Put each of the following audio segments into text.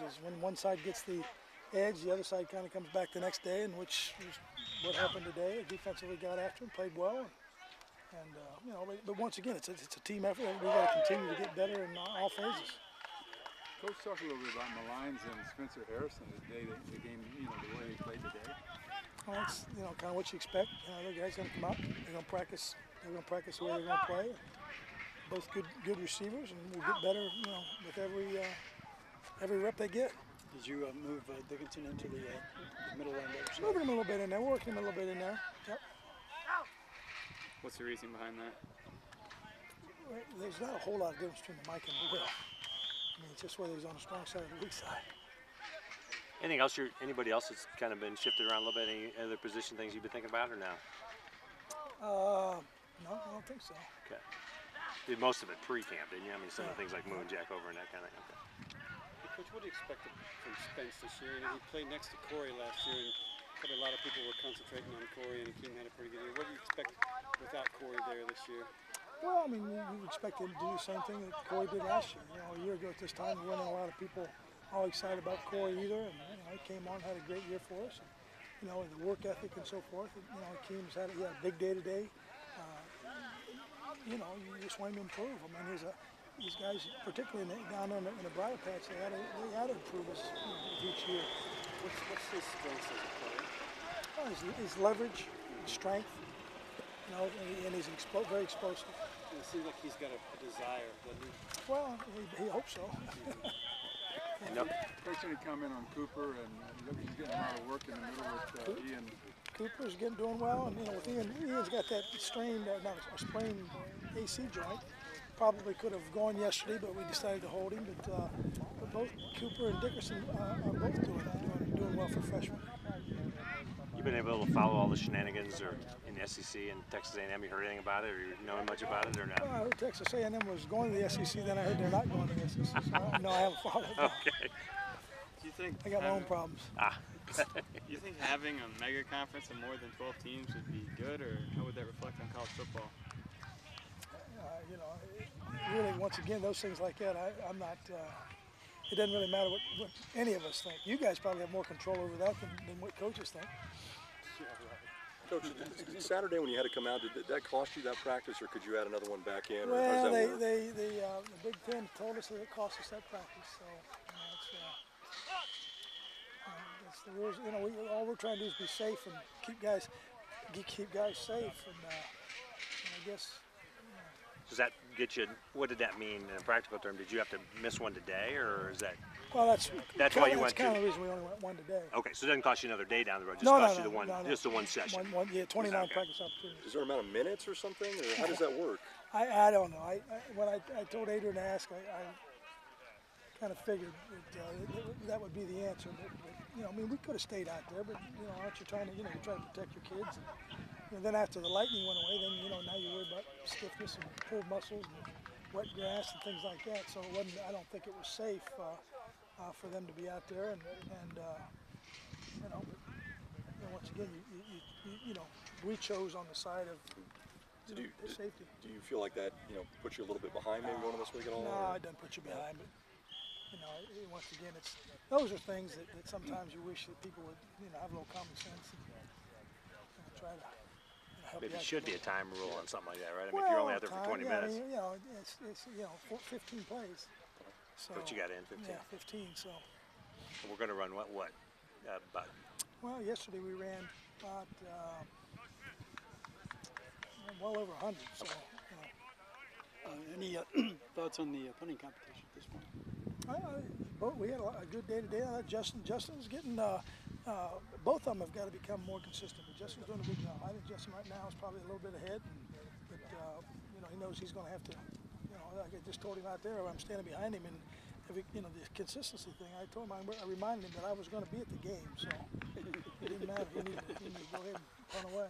is when one side gets the edge, the other side kind of comes back the next day, and which is what happened today. Defensively got after him, played well, and you know. But once again, it's a team effort. We got to continue to get better in all phases. Coach, talk a little bit about Malines and Spencer Harrison today. The game, you know, the way they played today. Well, that's kind of what you expect. The guys going to come out. They're going to practice. They're going to practice the way they're going to play. Both good receivers, and we'll get better. With every rep they get. Did you move Dickinson into the middle lane? Moving him a little bit in there, working him a little bit in there. Yep. What's the reason behind that? There's not a whole lot of difference between the Mike and the Will. I mean, it's just whether he's on the strong side or the weak side. Anything else? Anybody else that's kind of been shifted around a little bit? Any other position things you've been thinking about, or no? No, I don't think so. Okay. Did most of it pre-camp, didn't you? I mean, some of the things like moving Jack over and that kind of thing. Okay. Hey, Coach, what do you expect from Spence this year? He played next to Corey last year, and probably a lot of people were concentrating on Corey, and Akeem had a pretty good year. What do you expect without Corey there this year? Well, I mean, you expect him to do the same thing that Corey did last year. A year ago at this time, there wasn't a lot of people all excited about Corey either, and he came on, had a great year for us. And, the work ethic and so forth. Akeem's had a big day today. You just want him to improve. I mean, these guys, particularly down there in the Briar Patch, they had to improve with each year. What's his strengths as a player? Well, his leverage, his strength, and he's very explosive. And it seems like he's got a desire, doesn't he? Well, he hopes so. Coach, any comment on Cooper and look, he's getting a lot of work in the middle with Ian. Cooper's doing well, and with Ian's got that sprained AC joint. Probably could have gone yesterday, but we decided to hold him. But both Cooper and Dickerson are both doing well for freshmen. You've been able to follow all the shenanigans or in the SEC and Texas A&M. You heard anything about it, or you know much about it, or not? Well, I heard Texas A&M was going to the SEC. Then I heard they're not going to the SEC. So no, I haven't followed that. Okay. Do you think I got my own problems. Do you think having a mega conference of more than 12 teams would be good, or how would that reflect on college football? Really, once again, those things like that, I'm not. It doesn't really matter what any of us think. You guys probably have more control over that than what coaches think. Coach, Saturday when you had to come out, did that cost you that practice, or could you add another one back in? Or Well, how does that work? the Big Ten told us that it cost us that practice, so it's the rules. All we're trying to do is be safe and keep guys safe, and I guess. Does that get you? What did that mean in a practical term? Did you have to miss one today, or is that? Well, that's why you went. That's kind of the reason we only went one today. Okay, so it doesn't cost you another day down the road. Just cost you the one, just the one session. 29 practice opportunities. Is there an amount of minutes or something, or how does that work? I don't know. When I told Adrian to ask, I kind of figured that would be the answer. But I mean, we could have stayed out there, but aren't you trying to try to protect your kids? And then after the lightning went away, then now you worry about stiffness and pulled muscles and wet grass and things like that. So it wasn't. I don't think it was safe for them to be out there. And once again, we chose on the side of safety. Do you feel like that puts you a little bit behind maybe going this week at all? No, it doesn't put you behind, but once again, those are things that sometimes you wish that people would have a little common sense and try to. Maybe it should be a time rule on something like that, right? I mean, if you're only out there for 20 minutes. I mean, it's 15 plays. So, what you got in 15? Yeah, 15. So. And we're going to run what? About. Well, yesterday we ran about well over 100. So. Any thoughts on the punting competition at this point? We had a good day today. Justin's getting. Both of them have got to become more consistent. But Justin's doing a good job. I think Justin right now is probably a little bit ahead, but he knows he's going to have to. Like I just told him out there, I'm standing behind him, and the consistency thing. I told him, I reminded him that I was going to be at the game, so it didn't matter. He needed to go ahead and run away.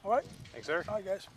All right. Thanks, sir. All right, guys.